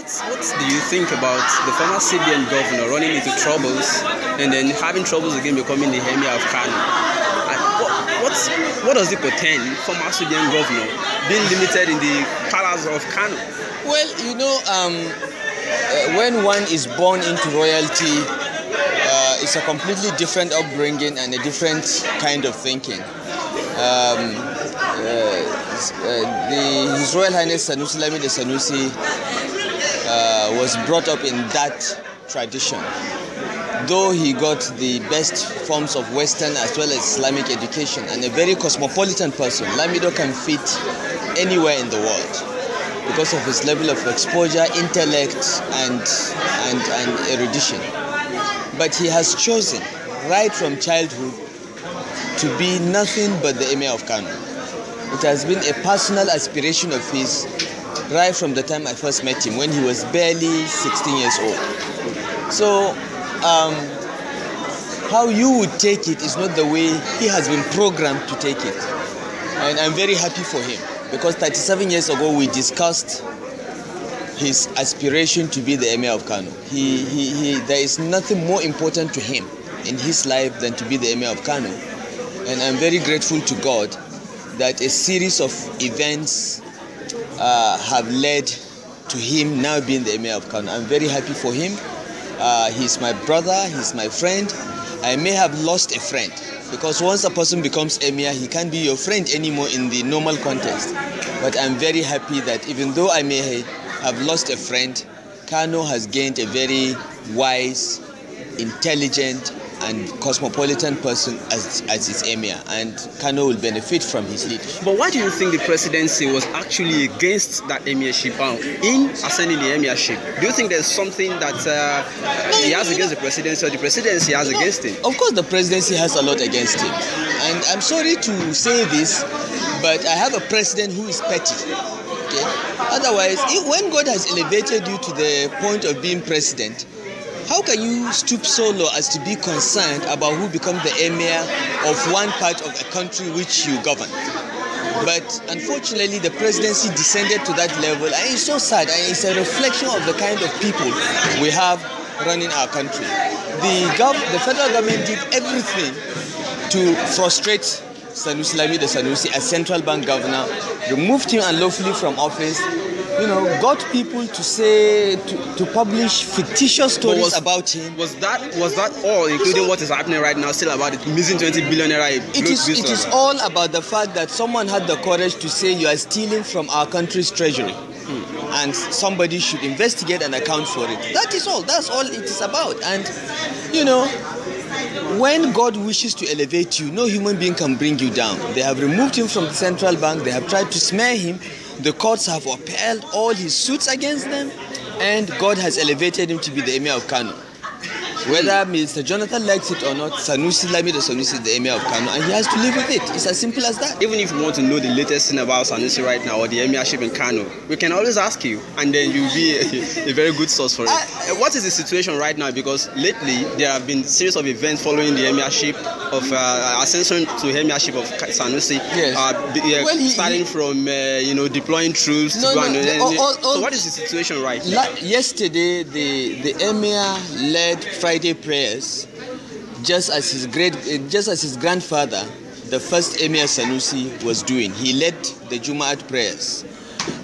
what do you think about the former CBN governor running into troubles and then having troubles again becoming the Emir of Kano? What does it portend, former CBN governor being limited in the palace of Kano? Well, when one is born into royalty, it's a completely different upbringing and a different kind of thinking. His Royal Highness Sanusi Lamido Sanusi was brought up in that tradition. Though he got the best forms of Western as well as Islamic education and a very cosmopolitan person, Lamido can fit anywhere in the world because of his level of exposure, intellect, and erudition. But he has chosen, right from childhood, to be nothing but the Emir of Kano. It has been a personal aspiration of his right from the time I first met him, when he was barely 16 years old. So, how you would take it is not the way he has been programmed to take it. And I'm very happy for him, because 37 years ago we discussed his aspiration to be the Emir of Kano. There is nothing more important to him in his life than to be the Emir of Kano. And I'm very grateful to God that a series of events have led to him now being the Emir of Kano. I'm very happy for him. He's my brother, he's my friend. I may have lost a friend, because once a person becomes Emir, he can't be your friend anymore in the normal context. But I'm very happy that even though I may have lost a friend, Kano has gained a very wise, intelligent, and cosmopolitan person as its Emir, and Kano will benefit from his leadership. But why do you think the presidency was actually against that emirship in ascending the emirship? Do you think there's something that he has against the presidency, or the presidency has against him? Of course the presidency has a lot against him, and I'm sorry to say this, but I have a president who is petty. Okay? Otherwise, when God has elevated you to the point of being president, how can you stoop so low as to be concerned about who becomes the emir of one part of a country which you govern? But unfortunately, the presidency descended to that level, and it's so sad, and it's a reflection of the kind of people we have running our country. The federal government did everything to frustrate Sanusi Lamido Sanusi as central bank governor, removed him unlawfully from office, got people to publish fictitious stories about him. Was that all, including what is happening right now, still about the missing 20 billion naira? It is all about the fact that someone had the courage to say you are stealing from our country's treasury, and somebody should investigate and account for it. That is all. That's all it is about. And when God wishes to elevate you, no human being can bring you down. They have removed him from the central bank. They have tried to smear him. The courts have upheld all his suits against them, and God has elevated him to be the Emir of Kano. Whether Mr. Jonathan likes it or not, Sanusi Lamido Sanusi is the Emir of Kano, and he has to live with it. It's as simple as that. Even if you want to know the latest thing about Sanusi right now, or the emirship in Kano, we can always ask you, and then you'll be a very good source for it. What is the situation right now? Because lately there have been a series of events following the emirship of ascension to emirship of Sanusi. Yes. Starting from deploying troops to go and so what is the situation right now? Yesterday, the Emir led Friday prayers, just as his grandfather, the first Emir Sanusi, was doing. He led the Jumaat prayers,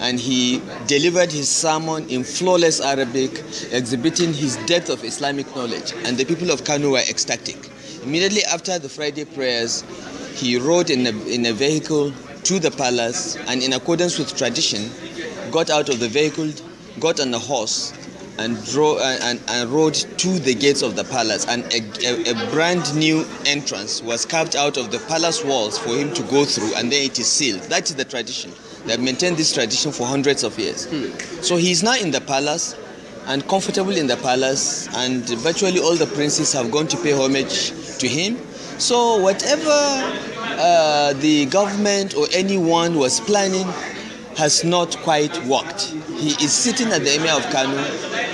and he delivered his sermon in flawless Arabic, exhibiting his depth of Islamic knowledge, and the people of Kano were ecstatic. Immediately after the Friday prayers, he rode in a vehicle to the palace, and in accordance with tradition, got out of the vehicle, got on a horse, and rode to the gates of the palace, and a brand new entrance was carved out of the palace walls for him to go through, and then it is sealed. That is the tradition. They have maintained this tradition for hundreds of years. So he is now in the palace and comfortable in the palace, and virtually all the princes have gone to pay homage to him. So whatever the government or anyone was planning has not quite worked. He is sitting at the Emir of Kano,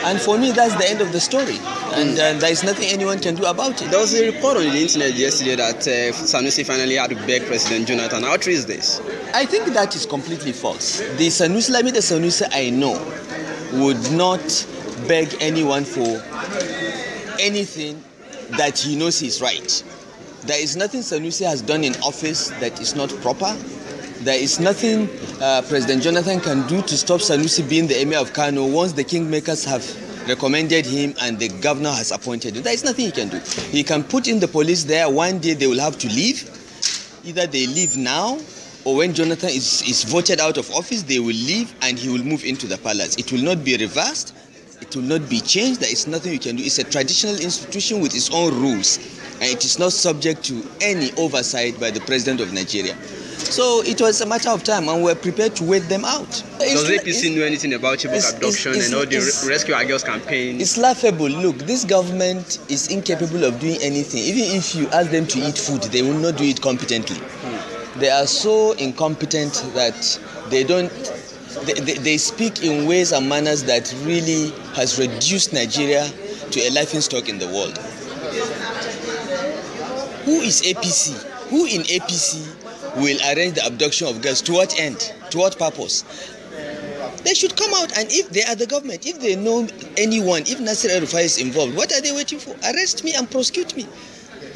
and for me that's the end of the story, and there is nothing anyone can do about it. There was a report on the internet yesterday that Sanusi finally had to beg President Jonathan. How true is this? I think that is completely false. The Sanusi Lamido Sanusi I know would not beg anyone for anything that he knows is right. There is nothing Sanusi has done in office that is not proper. There is nothing President Jonathan can do to stop Sanusi being the Emir of Kano once the kingmakers have recommended him and the governor has appointed him. There is nothing he can do. He can put in the police there. One day they will have to leave. Either they leave now, or when Jonathan is voted out of office, they will leave and he will move into the palace. It will not be reversed. It will not be changed. There is nothing you can do. It's a traditional institution with its own rules, and it is not subject to any oversight by the president of Nigeria. So it was a matter of time, and we're prepared to wait them out. Does APC know anything about Chibok abduction and all the Rescue Our Girls campaign? It's laughable. Look, this government is incapable of doing anything. Even if you ask them to eat food, they will not do it competently. They are so incompetent that they don't. They speak in ways and manners that really has reduced Nigeria to a laughingstock in the world. Who is APC? Who in APC will arrange the abduction of girls? To what end? To what purpose? They should come out, and if they are the government, if they know anyone, if Nasir El-Rufai is involved, what are they waiting for? Arrest me and prosecute me.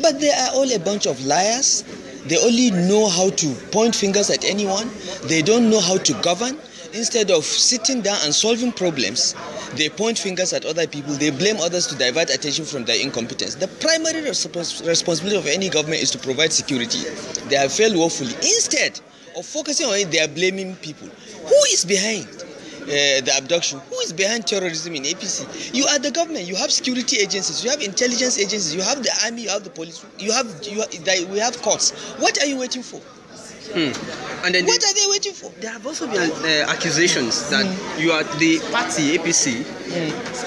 But they are all a bunch of liars. They only know how to point fingers at anyone. They don't know how to govern. Instead of sitting down and solving problems, they point fingers at other people. They blame others to divert attention from their incompetence. The primary responsibility of any government is to provide security. They have failed woefully. Instead of focusing on it, they are blaming people. Who is behind the abduction? Who is behind terrorism in APC? You are the government. You have security agencies. You have intelligence agencies. You have the army. You have the police. We have courts. What are you waiting for? And then what are they waiting for? There have also been accusations that you are the party APC,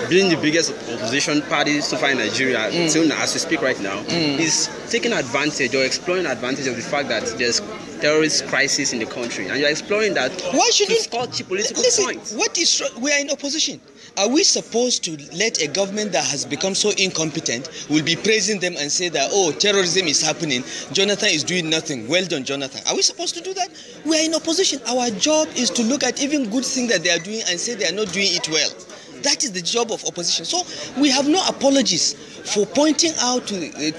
being the biggest opposition party so far in Nigeria, until now, as we speak right now, is taking advantage or exploring advantage of the fact that there's terrorist crisis in the country, and you're exploring that. Why shouldn't to score cheap political points? What is we are in opposition? Are we supposed to let a government that has become so incompetent will be praising them and say that, oh, terrorism is happening, Jonathan is doing nothing, well done Jonathan? Are we supposed to do that? We are in opposition. Our job is to look at even good things that they are doing and say they are not doing it well. That is the job of opposition. So we have no apologies for pointing out to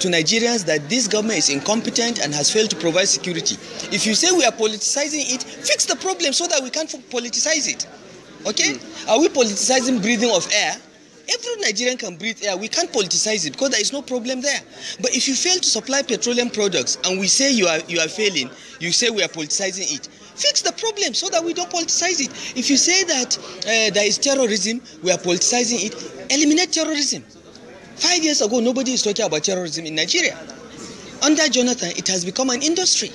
Nigerians that this government is incompetent and has failed to provide security. If you say we are politicizing it, fix the problem so that we can't politicize it. Okay? Are we politicizing breathing of air? Every Nigerian can breathe air. We can't politicize it because there is no problem there. But if you fail to supply petroleum products and we say you are failing, you say we are politicizing it. Fix the problem so that we don't politicize it. If you say that there is terrorism, we are politicizing it, eliminate terrorism. 5 years ago, nobody is talking about terrorism in Nigeria. Under Jonathan, it has become an industry.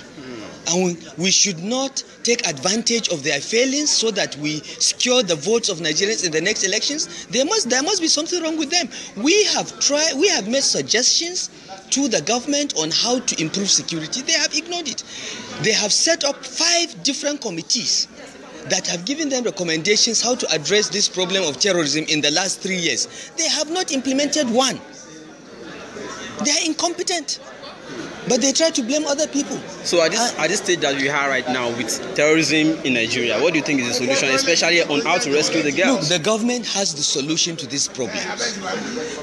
And we should not take advantage of their failings so that we secure the votes of Nigerians in the next elections. There must be something wrong with them. We have made suggestions to the government on how to improve security. They have ignored it. They have set up 5 different committees that have given them recommendations how to address this problem of terrorism in the last 3 years. They have not implemented one. They are incompetent. But they try to blame other people. So at this stage that we are right now with terrorism in Nigeria, what do you think is the solution, especially on how to rescue the girls? Look, the government has the solution to this problem.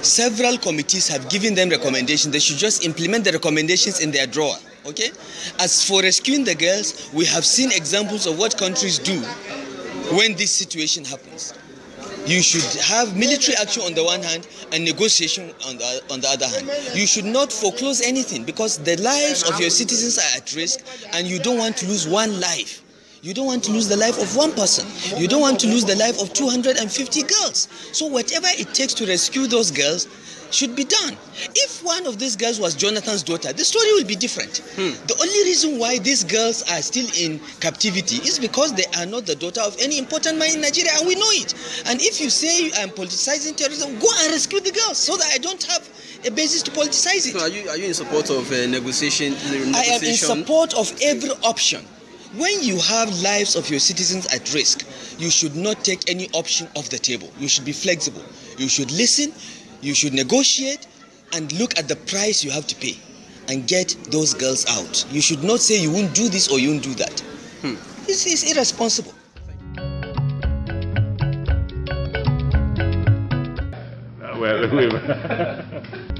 Several committees have given them recommendations. They should just implement the recommendations in their drawer. Okay? As for rescuing the girls, we have seen examples of what countries do when this situation happens. You should have military action on the one hand and negotiation on the other hand. You should not foreclose anything because the lives of your citizens are at risk and you don't want to lose one life. You don't want to lose the life of one person. You don't want to lose the life of 250 girls. So whatever it takes to rescue those girls should be done. If one of these girls was Jonathan's daughter, the story will be different. The only reason why these girls are still in captivity is because they are not the daughter of any important man in Nigeria, and we know it. And if you say I'm politicizing terrorism, go and rescue the girls so that I don't have a basis to politicize it. So are you in support of negotiation? I am in support of every option. When you have lives of your citizens at risk, you should not take any option off the table. You should be flexible. You should listen. You should negotiate and look at the price you have to pay and get those girls out. You should not say you won't do this or you won't do that. This is irresponsible. Well,